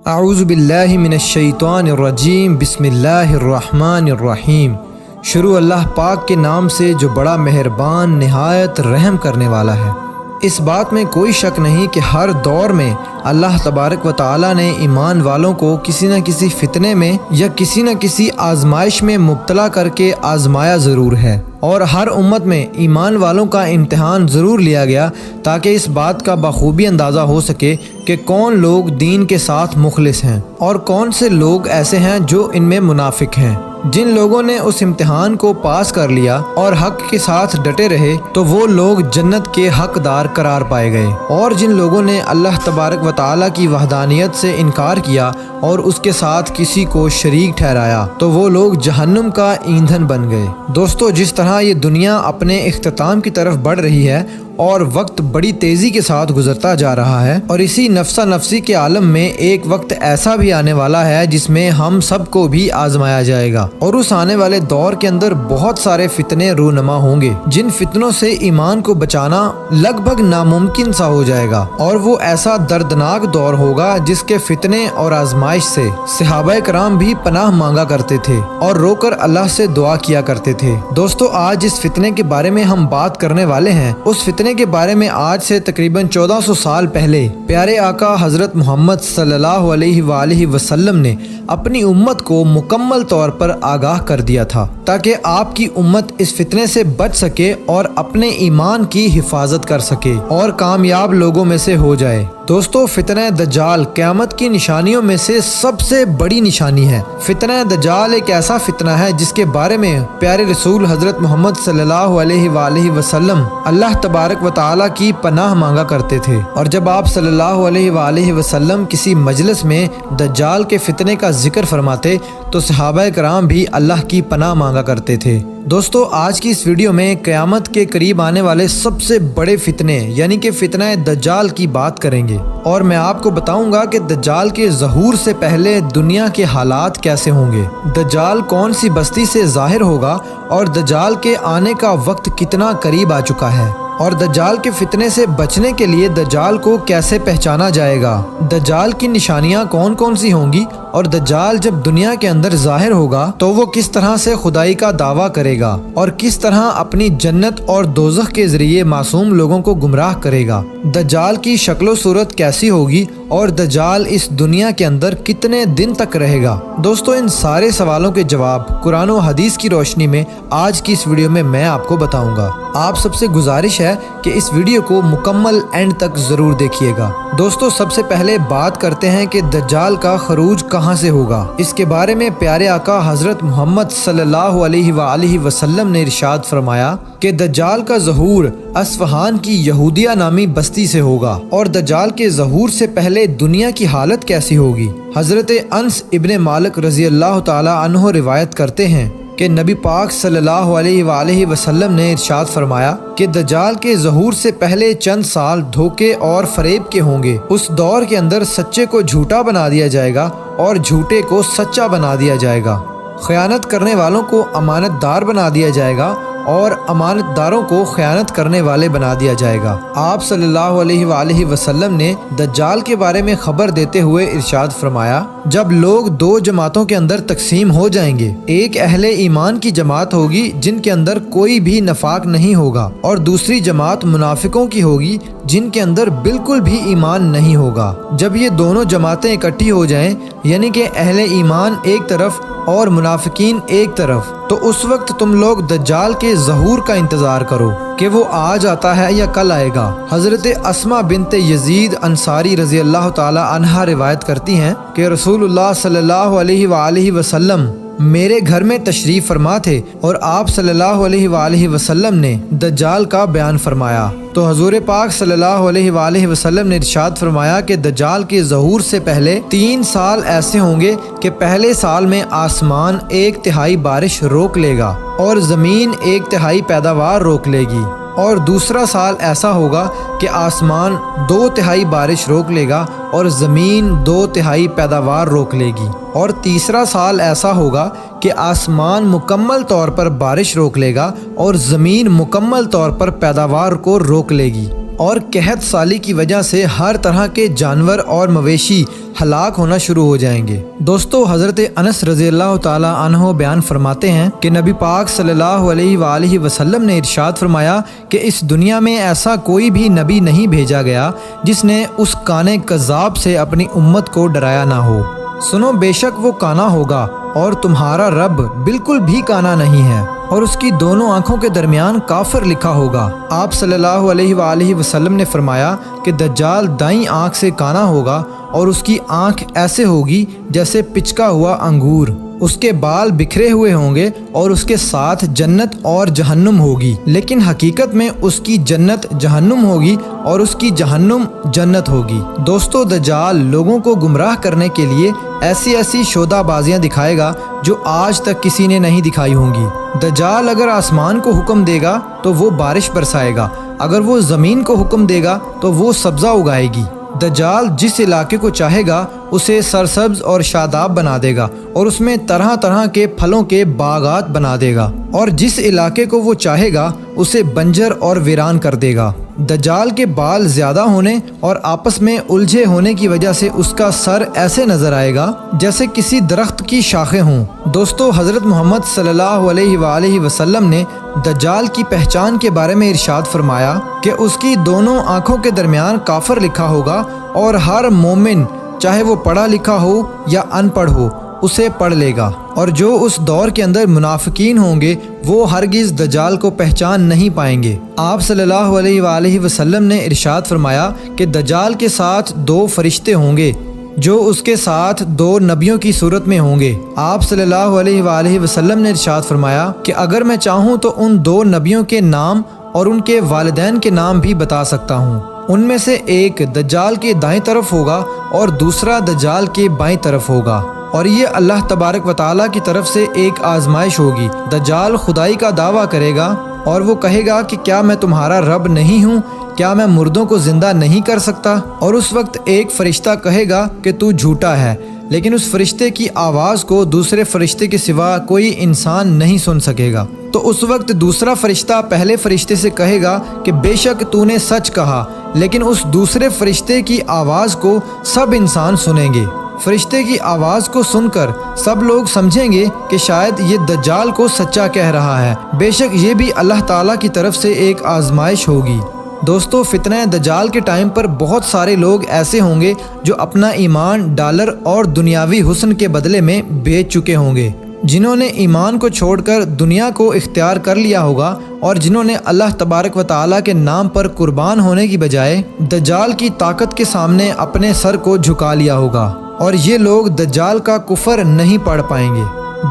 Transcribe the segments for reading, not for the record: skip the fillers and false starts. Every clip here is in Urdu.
اعوذ باللہ من الشیطان الرجیم بسم اللہ الرحمن الرحیم۔ شروع اللہ پاک کے نام سے جو بڑا مہربان نہایت رحم کرنے والا ہے۔ اس بات میں کوئی شک نہیں کہ ہر دور میں اللہ تبارک و تعالی نے ایمان والوں کو کسی نہ کسی فتنے میں یا کسی نہ کسی آزمائش میں مبتلا کر کے آزمایا ضرور ہے، اور ہر امت میں ایمان والوں کا امتحان ضرور لیا گیا تاکہ اس بات کا بخوبی اندازہ ہو سکے کہ کون لوگ دین کے ساتھ مخلص ہیں اور کون سے لوگ ایسے ہیں جو ان میں منافق ہیں۔ جن لوگوں نے اس امتحان کو پاس کر لیا اور حق کے ساتھ ڈٹے رہے تو وہ لوگ جنت کے حقدار قرار پائے گئے، اور جن لوگوں نے اللہ تبارک و تعالیٰ کی وحدانیت سے انکار کیا اور اس کے ساتھ کسی کو شریک ٹھہرایا تو وہ لوگ جہنم کا ایندھن بن گئے۔ دوستو، جس طرح یہ دنیا اپنے اختتام کی طرف بڑھ رہی ہے اور وقت بڑی تیزی کے ساتھ گزرتا جا رہا ہے، اور اسی نفسا نفسی کے عالم میں ایک وقت ایسا بھی آنے والا ہے جس میں ہم سب کو بھی آزمایا جائے گا، اور اس آنے والے دور کے اندر بہت سارے فتنے رونما ہوں گے جن فتنوں سے ایمان کو بچانا لگ بھگ ناممکن سا ہو جائے گا، اور وہ ایسا دردناک دور ہوگا جس کے فتنے اور آزمائش سے صحابہ کرام بھی پناہ مانگا کرتے تھے اور رو کر اللہ سے دعا کیا کرتے تھے۔ دوستو، آج جس فتنے کے بارے میں ہم بات کرنے والے ہیں اس فتنے کے بارے میں آج سے تقریباً 1400 سال پہلے پیارے آقا حضرت محمد صلی اللہ علیہ وآلہ وسلم نے اپنی امت کو مکمل طور پر آگاہ کر دیا تھا تاکہ آپ کی امت اس فتنے سے بچ سکے اور اپنے ایمان کی حفاظت کر سکے اور کامیاب لوگوں میں سے ہو جائے۔ دوستو، فتنہ دجال قیامت کی نشانیوں میں سے سب سے بڑی نشانی ہے۔ فتنہ دجال ایک ایسا فتنہ ہے جس کے بارے میں پیارے رسول حضرت محمد صلی اللہ علیہ وآلہ وسلم اللہ تبارک و تعالیٰ کی پناہ مانگا کرتے تھے، اور جب آپ صلی اللہ علیہ وآلہ وسلم کسی مجلس میں دجال کے فتنے کا ذکر فرماتے تو صحابہ کرام بھی اللہ کی پناہ مانگا کرتے تھے۔ دوستو، آج کی اس ویڈیو میں قیامت کے قریب آنے والے سب سے بڑے فتنے یعنی کہ فتنہ دجال کی بات کریں گے، اور میں آپ کو بتاؤں گا کہ دجال کے ظہور سے پہلے دنیا کے حالات کیسے ہوں گے، دجال کون سی بستی سے ظاہر ہوگا، اور دجال کے آنے کا وقت کتنا قریب آ چکا ہے، اور دجال کے فتنے سے بچنے کے لیے دجال کو کیسے پہچانا جائے گا، دجال کی نشانیاں کون کون سی ہوں گی، اور دجال جب دنیا کے اندر ظاہر ہوگا تو وہ کس طرح سے خدائی کا دعویٰ کرے گا اور کس طرح اپنی جنت اور دوزخ کے ذریعے معصوم لوگوں کو گمراہ کرے گا، دجال کی شکل و صورت کیسی ہوگی، اور دجال اس دنیا کے اندر کتنے دن تک رہے گا۔ دوستو، ان سارے سوالوں کے جواب قرآن و حدیث کی روشنی میں آج کی اس ویڈیو میں آپ کو بتاؤں گا۔ آپ سب سے گزارش ہے کہ اس ویڈیو کو مکمل اینڈ تک ضرور دیکھیے گا۔ دوستو، سب سے پہلے بات کرتے ہیں کہ دجال کا خروج کہاں سے ہوگا۔ اس کے بارے میں پیارے آقا حضرت محمد صلی اللہ علیہ وآلہ وسلم نے ارشاد فرمایا کہ دجال کا ظہور اصفہان کی یہودیہ نامی بستی سے ہوگا، اور دجال کے ظہور سے پہلے دنیا کی حالت کیسی ہوگی۔ حضرت انس ابن مالک رضی اللہ تعالی عنہ روایت کرتے ہیں کہ نبی پاک صلی اللہ علیہ وآلہ وسلم نے ارشاد فرمایا کہ دجال کے ظہور سے پہلے چند سال دھوکے اور فریب کے ہوں گے۔ اس دور کے اندر سچے کو جھوٹا بنا دیا جائے گا اور جھوٹے کو سچا بنا دیا جائے گا، خیانت کرنے والوں کو امانت دار بنا دیا جائے گا اور امانت داروں کو خیانت کرنے والے بنا دیا جائے گا۔ آپ صلی اللہ علیہ وآلہ وسلم نے دجال کے بارے میں خبر دیتے ہوئے ارشاد فرمایا، جب لوگ دو جماعتوں کے اندر تقسیم ہو جائیں گے، ایک اہل ایمان کی جماعت ہوگی جن کے اندر کوئی بھی نفاق نہیں ہوگا، اور دوسری جماعت منافقوں کی ہوگی جن کے اندر بالکل بھی ایمان نہیں ہوگا۔ جب یہ دونوں جماعتیں اکٹھی ہو جائیں یعنی کہ اہل ایمان ایک طرف اور منافقین ایک طرف، تو اس وقت تم لوگ دجال کے ظہور کا انتظار کرو کہ وہ آج آتا ہے یا کل آئے گا۔ حضرت اسما بنت یزید انصاری رضی اللہ تعالی عنہا روایت کرتی ہیں کہ رسول اللہ صلی اللہ علیہ وآلہ وسلم میرے گھر میں تشریف فرما تھے اور آپ صلی اللہ علیہ وآلہ وسلم نے دجال کا بیان فرمایا، تو حضور پاک صلی اللہ علیہ وآلہ وسلم نے ارشاد فرمایا کہ دجال کے ظہور سے پہلے 3 سال ایسے ہوں گے کہ پہلے سال میں آسمان 1/3 بارش روک لے گا اور زمین 1/3 پیداوار روک لے گی، اور دوسرا سال ایسا ہوگا کہ آسمان 2/3 بارش روک لے گا اور زمین 2/3 پیداوار روک لے گی، اور تیسرا سال ایسا ہوگا کہ آسمان مکمل طور پر بارش روک لے گا اور زمین مکمل طور پر پیداوار کو روک لے گی، اور قحط سالی کی وجہ سے ہر طرح کے جانور اور مویشی ہلاک ہونا شروع ہو جائیں گے۔ دوستو، حضرت انس رضی اللہ تعالی عنہ بیان فرماتے ہیں کہ نبی پاک صلی اللہ علیہ وآلہ وسلم نے ارشاد فرمایا کہ اس دنیا میں ایسا کوئی بھی نبی نہیں بھیجا گیا جس نے اس کانے کذاب سے اپنی امت کو ڈرایا نہ ہو۔ سنو، بے شک وہ کانا ہوگا اور تمہارا رب بالکل بھی کانا نہیں ہے، اور اس کی دونوں آنکھوں کے درمیان کافر لکھا ہوگا۔ آپ صلی اللہ علیہ وآلہ وسلم نے فرمایا کہ دجال دائیں آنکھ سے کانا ہوگا اور اس کی آنکھ ایسے ہوگی جیسے پچکا ہوا انگور، اس کے بال بکھرے ہوئے ہوں گے اور اس کے ساتھ جنت اور جہنم ہوگی، لیکن حقیقت میں اس کی جنت جہنم ہوگی اور اس کی جہنم جنت ہوگی۔ دوستو، دجال لوگوں کو گمراہ کرنے کے لیے ایسی شودہ بازیاں دکھائے گا جو آج تک کسی نے نہیں دکھائی ہوں گی۔ دجال اگر آسمان کو حکم دے گا تو وہ بارش برسائے گا، اگر وہ زمین کو حکم دے گا تو وہ سبزہ اگائے گی۔ دجال جس علاقے کو چاہے گا اسے سرسبز اور شاداب بنا دے گا اور اس میں طرح طرح کے پھلوں کے باغات بنا دے گا، اور جس علاقے کو وہ چاہے گا اسے بنجر اور ویران کر دے گا۔ دجال کے بال زیادہ ہونے اور آپس میں الجھے ہونے کی وجہ سے اس کا سر ایسے نظر آئے گا جیسے کسی درخت کی شاخیں ہوں۔ دوستو، حضرت محمد صلی اللہ علیہ وآلہ وسلم نے دجال کی پہچان کے بارے میں ارشاد فرمایا کہ اس کی دونوں آنکھوں کے درمیان کافر لکھا ہوگا، اور ہر مومن چاہے وہ پڑھا لکھا ہو یا ان پڑھ ہو اسے پڑھ لے گا، اور جو اس دور کے اندر منافقین ہوں گے وہ ہرگز دجال کو پہچان نہیں پائیں گے۔ آپ صلی اللہ علیہ وآلہ وسلم نے ارشاد فرمایا کہ دجال کے ساتھ 2 فرشتے ہوں گے جو اس کے ساتھ 2 نبیوں کی صورت میں ہوں گے۔ آپ صلی اللہ علیہ وآلہ وسلم نے ارشاد فرمایا کہ اگر میں چاہوں تو ان 2 نبیوں کے نام اور ان کے والدین کے نام بھی بتا سکتا ہوں۔ ان میں سے ایک دجال کے دائیں طرف ہوگا اور دوسرا دجال کے بائیں طرف ہوگا، اور یہ اللہ تبارک و تعالیٰ کی طرف سے ایک آزمائش ہوگی۔ دجال خدائی کا دعویٰ کرے گا اور وہ کہے گا کہ کیا میں تمہارا رب نہیں ہوں؟ کیا میں مردوں کو زندہ نہیں کر سکتا؟ اور اس وقت ایک فرشتہ کہے گا کہ تو جھوٹا ہے، لیکن اس فرشتے کی آواز کو دوسرے فرشتے کے سوا کوئی انسان نہیں سن سکے گا۔ تو اس وقت دوسرا فرشتہ پہلے فرشتے سے کہے گا کہ بے شک تو نے سچ کہا، لیکن اس دوسرے فرشتے کی آواز کو سب انسان سنیں گے۔ فرشتے کی آواز کو سن کر سب لوگ سمجھیں گے کہ شاید یہ دجال کو سچا کہہ رہا ہے، بے شک یہ بھی اللہ تعالیٰ کی طرف سے ایک آزمائش ہوگی۔ دوستو، فتنہ دجال کے ٹائم پر بہت سارے لوگ ایسے ہوں گے جو اپنا ایمان ڈالر اور دنیاوی حسن کے بدلے میں بیچ چکے ہوں گے، جنہوں نے ایمان کو چھوڑ کر دنیا کو اختیار کر لیا ہوگا، اور جنہوں نے اللہ تبارک و تعالیٰ کے نام پر قربان ہونے کی بجائے دجال کی طاقت کے سامنے اپنے سر کو جھکا لیا ہوگا، اور یہ لوگ دجال کا کفر نہیں پڑھ پائیں گے،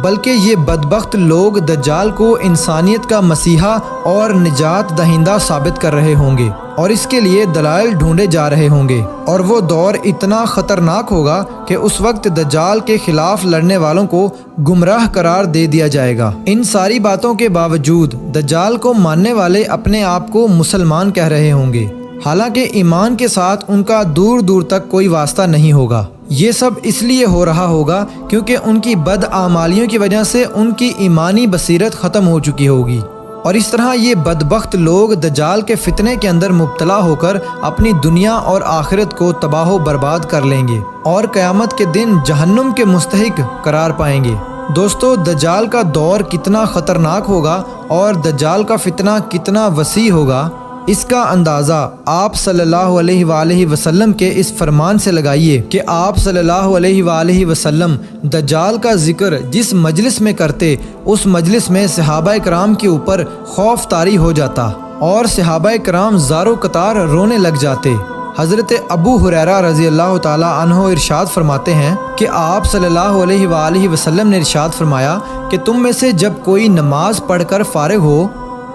بلکہ یہ بدبخت لوگ دجال کو انسانیت کا مسیحا اور نجات دہندہ ثابت کر رہے ہوں گے، اور اس کے لیے دلائل ڈھونڈے جا رہے ہوں گے، اور وہ دور اتنا خطرناک ہوگا کہ اس وقت دجال کے خلاف لڑنے والوں کو گمراہ قرار دے دیا جائے گا۔ ان ساری باتوں کے باوجود دجال کو ماننے والے اپنے آپ کو مسلمان کہہ رہے ہوں گے، حالانکہ ایمان کے ساتھ ان کا دور دور تک کوئی واسطہ نہیں ہوگا۔ یہ سب اس لیے ہو رہا ہوگا کیونکہ ان کی بدعمالیوں کی وجہ سے ان کی ایمانی بصیرت ختم ہو چکی ہوگی، اور اس طرح یہ بدبخت لوگ دجال کے فتنے کے اندر مبتلا ہو کر اپنی دنیا اور آخرت کو تباہ و برباد کر لیں گے اور قیامت کے دن جہنم کے مستحق قرار پائیں گے۔ دوستو، دجال کا دور کتنا خطرناک ہوگا اور دجال کا فتنہ کتنا وسیع ہوگا، اس کا اندازہ آپ صلی اللہ علیہ وآلہ وسلم کے اس فرمان سے لگائیے کہ آپ صلی اللہ علیہ وآلہ وسلم دجال کا ذکر جس مجلس میں کرتے، اس مجلس میں صحابہ کرام کے اوپر خوف طاری ہو جاتا اور صحابہ کرام زارو قطار رونے لگ جاتے۔ حضرت ابو ہریرہ رضی اللہ تعالیٰ عنہ ارشاد فرماتے ہیں کہ آپ صلی اللہ علیہ وآلہ وسلم نے ارشاد فرمایا کہ تم میں سے جب کوئی نماز پڑھ کر فارغ ہو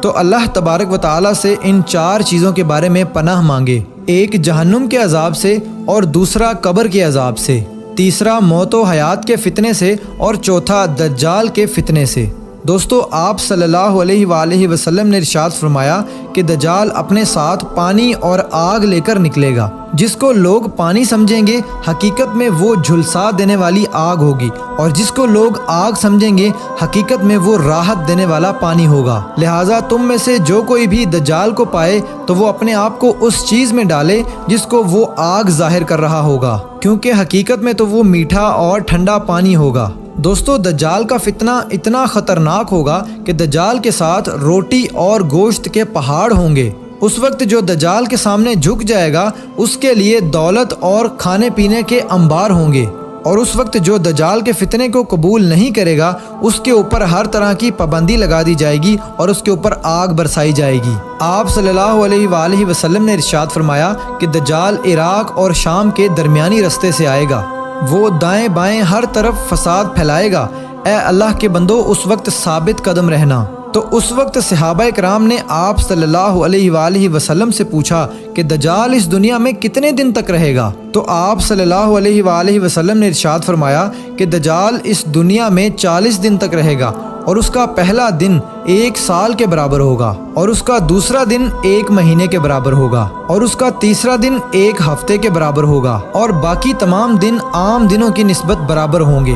تو اللہ تبارک و تعالیٰ سے ان 4 چیزوں کے بارے میں پناہ مانگے، ایک جہنم کے عذاب سے، اور دوسرا قبر کے عذاب سے، تیسرا موت و حیات کے فتنے سے، اور چوتھا دجال کے فتنے سے۔ دوستو آپ صلی اللہ علیہ وآلہ وسلم نے ارشاد فرمایا کہ دجال اپنے ساتھ پانی اور آگ لے کر نکلے گا، جس کو لوگ پانی سمجھیں گے حقیقت میں وہ جھلسا دینے والی آگ ہوگی، اور جس کو لوگ آگ سمجھیں گے حقیقت میں وہ راحت دینے والا پانی ہوگا۔ لہٰذا تم میں سے جو کوئی بھی دجال کو پائے تو وہ اپنے آپ کو اس چیز میں ڈالے جس کو وہ آگ ظاہر کر رہا ہوگا، کیونکہ حقیقت میں تو وہ میٹھا اور ٹھنڈا پانی ہوگا۔ دوستو دجال کا فتنہ اتنا خطرناک ہوگا کہ دجال کے ساتھ روٹی اور گوشت کے پہاڑ ہوں گے۔ اس وقت جو دجال کے سامنے جھک جائے گا اس کے لیے دولت اور کھانے پینے کے انبار ہوں گے، اور اس وقت جو دجال کے فتنے کو قبول نہیں کرے گا اس کے اوپر ہر طرح کی پابندی لگا دی جائے گی اور اس کے اوپر آگ برسائی جائے گی۔ آپ صلی اللہ علیہ وآلہ وسلم نے ارشاد فرمایا کہ دجال عراق اور شام کے درمیانی رستے سے آئے گا، وہ دائیں بائیں ہر طرف فساد پھیلائے گا۔ اے اللہ کے بندو اس وقت ثابت قدم رہنا۔ تو اس وقت صحابہ کرام نے آپ صلی اللہ علیہ وآلہ وسلم سے پوچھا کہ دجال اس دنیا میں کتنے دن تک رہے گا؟ تو آپ صلی اللہ علیہ وآلہ وسلم نے ارشاد فرمایا کہ دجال اس دنیا میں 40 دن تک رہے گا، اور اس کا پہلا دن 1 سال کے برابر ہوگا، اور اس کا دوسرا دن 1 مہینے کے برابر ہوگا، اور اس کا تیسرا دن 1 ہفتے کے برابر ہوگا، اور باقی تمام دن عام دنوں کی نسبت برابر ہوں گے۔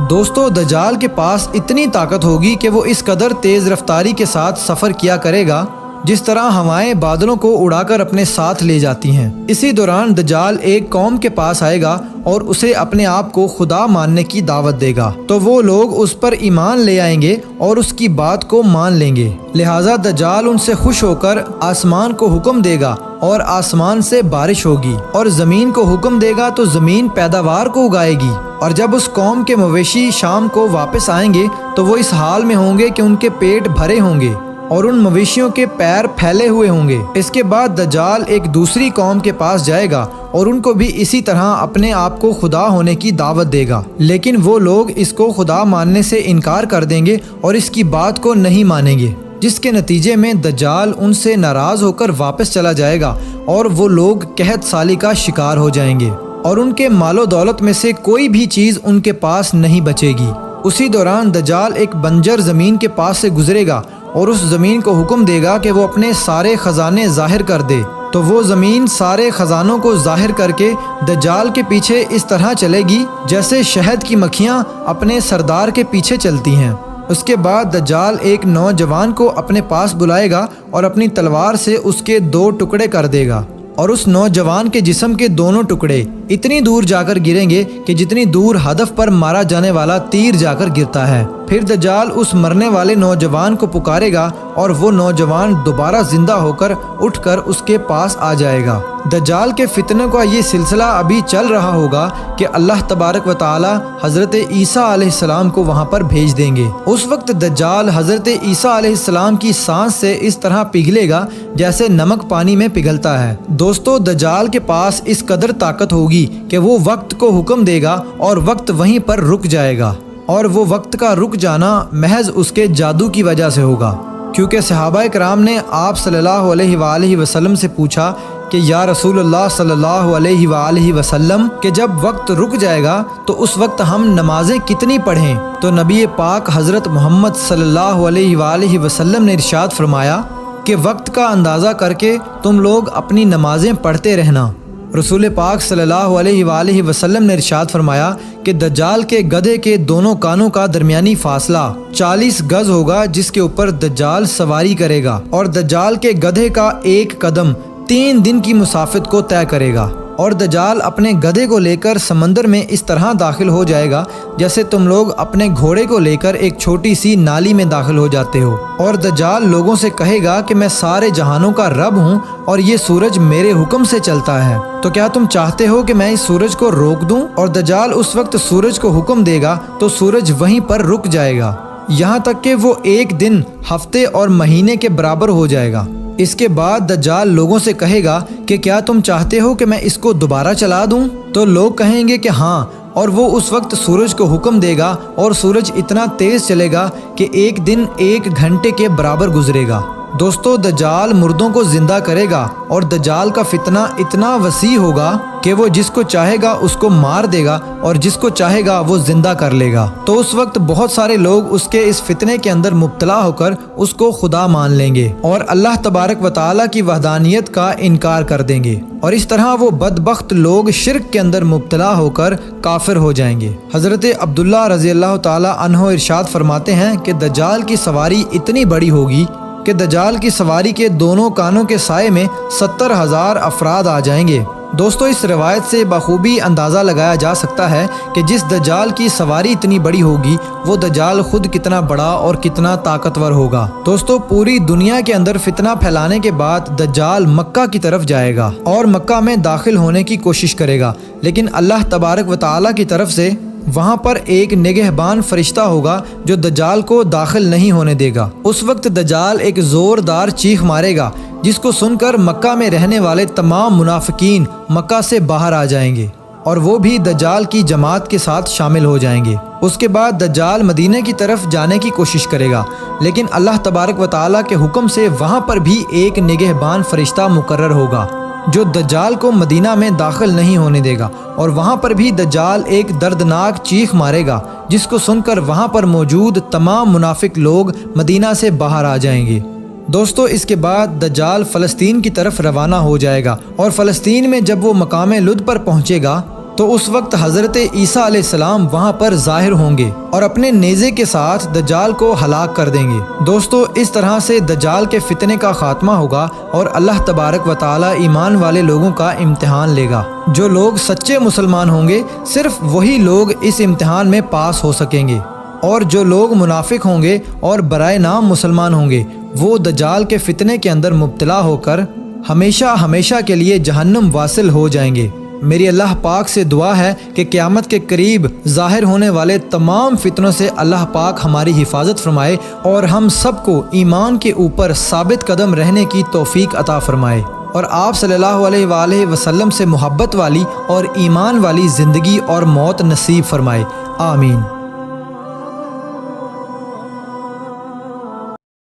دوستو دجال کے پاس اتنی طاقت ہوگی کہ وہ اس قدر تیز رفتاری کے ساتھ سفر کیا کرے گا جس طرح ہوائیں بادلوں کو اڑا کر اپنے ساتھ لے جاتی ہیں۔ اسی دوران دجال ایک قوم کے پاس آئے گا اور اسے اپنے آپ کو خدا ماننے کی دعوت دے گا، تو وہ لوگ اس پر ایمان لے آئیں گے اور اس کی بات کو مان لیں گے۔ لہٰذا دجال ان سے خوش ہو کر آسمان کو حکم دے گا اور آسمان سے بارش ہوگی، اور زمین کو حکم دے گا تو زمین پیداوار کو اگائے گی، اور جب اس قوم کے مویشی شام کو واپس آئیں گے تو وہ اس حال میں ہوں گے کہ ان کے پیٹ بھرے ہوں گے اور ان مویشیوں کے پیر پھیلے ہوئے ہوں گے۔ اس کے بعد دجال ایک دوسری قوم کے پاس جائے گا اور ان کو بھی اسی طرح اپنے آپ کو خدا ہونے کی دعوت دے گا، لیکن وہ لوگ اس کو خدا ماننے سے انکار کر دیں گے اور اس کی بات کو نہیں مانیں گے، جس کے نتیجے میں دجال ان سے ناراض ہو کر واپس چلا جائے گا اور وہ لوگ قحط سالی کا شکار ہو جائیں گے، اور ان کے مال و دولت میں سے کوئی بھی چیز ان کے پاس نہیں بچے گی۔ اسی دوران دجال ایک بنجر زمین کے پاس سے گزرے گا اور اس زمین کو حکم دے گا کہ وہ اپنے سارے خزانے ظاہر کر دے، تو وہ زمین سارے خزانوں کو ظاہر کر کے دجال کے پیچھے اس طرح چلے گی جیسے شہد کی مکھیاں اپنے سردار کے پیچھے چلتی ہیں۔ اس کے بعد دجال ایک نوجوان کو اپنے پاس بلائے گا اور اپنی تلوار سے اس کے 2 ٹکڑے کر دے گا، اور اس نوجوان کے جسم کے دونوں ٹکڑے اتنی دور جا کر گریں گے کہ جتنی دور ہدف پر مارا جانے والا تیر جا کر گرتا ہے۔ پھر دجال اس مرنے والے نوجوان کو پکارے گا اور وہ نوجوان دوبارہ زندہ ہو کر اٹھ کر اس کے پاس آ جائے گا۔ دجال کے فتنے کا یہ سلسلہ ابھی چل رہا ہوگا کہ اللہ تبارک و تعالی حضرت عیسیٰ علیہ السلام کو وہاں پر بھیج دیں گے۔ اس وقت دجال حضرت عیسیٰ علیہ السلام کی سانس سے اس طرح پگھلے گا جیسے نمک پانی میں پگھلتا ہے۔ دوستو دجال کے پاس اس قدر طاقت ہوگی کہ وہ وقت کو حکم دے گا اور وقت وہیں پر رک جائے گا، اور وہ وقت کا رک جانا محض اس کے جادو کی وجہ سے ہوگا، کیونکہ صحابہ کرام نے آپ صلی اللہ علیہ وآلہ وسلم سے پوچھا کہ یا رسول اللہ صلی اللہ علیہ وآلہ وسلم کہ جب وقت رک جائے گا تو اس وقت ہم نمازیں کتنی پڑھیں؟ تو نبی پاک حضرت محمد صلی اللہ علیہ وآلہ وسلم نے ارشاد فرمایا کہ وقت کا اندازہ کر کے تم لوگ اپنی نمازیں پڑھتے رہنا۔ رسول پاک صلی اللہ علیہ وآلہ وسلم نے ارشاد فرمایا کہ دجال کے گدھے کے دونوں کانوں کا درمیانی فاصلہ 40 گز ہوگا جس کے اوپر دجال سواری کرے گا، اور دجال کے گدھے کا ایک قدم 3 دن کی مسافت کو طے کرے گا، اور دجال اپنے گدھے کو لے کر سمندر میں اس طرح داخل ہو جائے گا جیسے تم لوگ اپنے گھوڑے کو لے کر ایک چھوٹی سی نالی میں داخل ہو جاتے ہو، اور دجال لوگوں سے کہے گا کہ میں سارے جہانوں کا رب ہوں اور یہ سورج میرے حکم سے چلتا ہے، تو کیا تم چاہتے ہو کہ میں اس سورج کو روک دوں؟ اور دجال اس وقت سورج کو حکم دے گا تو سورج وہیں پر رک جائے گا، یہاں تک کہ وہ 1 دن، ہفتے اور مہینے کے برابر ہو جائے گا۔ اس کے بعد دجال لوگوں سے کہے گا کہ کیا تم چاہتے ہو کہ میں اس کو دوبارہ چلا دوں؟ تو لوگ کہیں گے کہ ہاں، اور وہ اس وقت سورج کو حکم دے گا اور سورج اتنا تیز چلے گا کہ 1 دن 1 گھنٹے کے برابر گزرے گا۔ دوستو دجال مردوں کو زندہ کرے گا اور دجال کا فتنہ اتنا وسیع ہوگا کہ وہ جس کو چاہے گا اس کو مار دے گا اور جس کو چاہے گا وہ زندہ کر لے گا۔ تو اس وقت بہت سارے لوگ اس کے اس فتنے کے اندر مبتلا ہو کر اس کو خدا مان لیں گے اور اللہ تبارک و تعالیٰ کی وحدانیت کا انکار کر دیں گے، اور اس طرح وہ بدبخت لوگ شرک کے اندر مبتلا ہو کر کافر ہو جائیں گے۔ حضرت عبداللہ رضی اللہ تعالیٰ عنہ ارشاد فرماتے ہیں کہ دجال کی سواری اتنی بڑی ہوگی کہ دجال کی سواری کے دونوں کانوں کے سائے میں 70,000 افراد آ جائیں گے۔ دوستو، اس روایت سے بخوبی اندازہ لگایا جا سکتا ہے کہ جس دجال کی سواری اتنی بڑی ہوگی وہ دجال خود کتنا بڑا اور کتنا طاقتور ہوگا۔ دوستو، پوری دنیا کے اندر فتنہ پھیلانے کے بعد دجال مکہ کی طرف جائے گا اور مکہ میں داخل ہونے کی کوشش کرے گا، لیکن اللہ تبارک و تعالیٰ کی طرف سے وہاں پر ایک نگہبان فرشتہ ہوگا جو دجال کو داخل نہیں ہونے دے گا۔ اس وقت دجال ایک زوردار چیخ مارے گا جس کو سن کر مکہ میں رہنے والے تمام منافقین مکہ سے باہر آ جائیں گے اور وہ بھی دجال کی جماعت کے ساتھ شامل ہو جائیں گے۔ اس کے بعد دجال مدینہ کی طرف جانے کی کوشش کرے گا، لیکن اللہ تبارک و تعالیٰ کے حکم سے وہاں پر بھی ایک نگہبان فرشتہ مقرر ہوگا جو دجال کو مدینہ میں داخل نہیں ہونے دے گا، اور وہاں پر بھی دجال ایک دردناک چیخ مارے گا جس کو سن کر وہاں پر موجود تمام منافق لوگ مدینہ سے باہر آ جائیں گے۔ دوستو، اس کے بعد دجال فلسطین کی طرف روانہ ہو جائے گا، اور فلسطین میں جب وہ مقام لد پر پہنچے گا تو اس وقت حضرت عیسیٰ علیہ السلام وہاں پر ظاہر ہوں گے اور اپنے نیزے کے ساتھ دجال کو ہلاک کر دیں گے۔ دوستو، اس طرح سے دجال کے فتنے کا خاتمہ ہوگا اور اللہ تبارک و تعالیٰ ایمان والے لوگوں کا امتحان لے گا۔ جو لوگ سچے مسلمان ہوں گے صرف وہی لوگ اس امتحان میں پاس ہو سکیں گے، اور جو لوگ منافق ہوں گے اور برائے نام مسلمان ہوں گے وہ دجال کے فتنے کے اندر مبتلا ہو کر ہمیشہ ہمیشہ کے لیے جہنم واصل ہو جائیں گے۔ میری اللہ پاک سے دعا ہے کہ قیامت کے قریب ظاہر ہونے والے تمام فتنوں سے اللہ پاک ہماری حفاظت فرمائے اور ہم سب کو ایمان کے اوپر ثابت قدم رہنے کی توفیق عطا فرمائے، اور آپ صلی اللہ علیہ وآلہ وسلم سے محبت والی اور ایمان والی زندگی اور موت نصیب فرمائے۔ آمین۔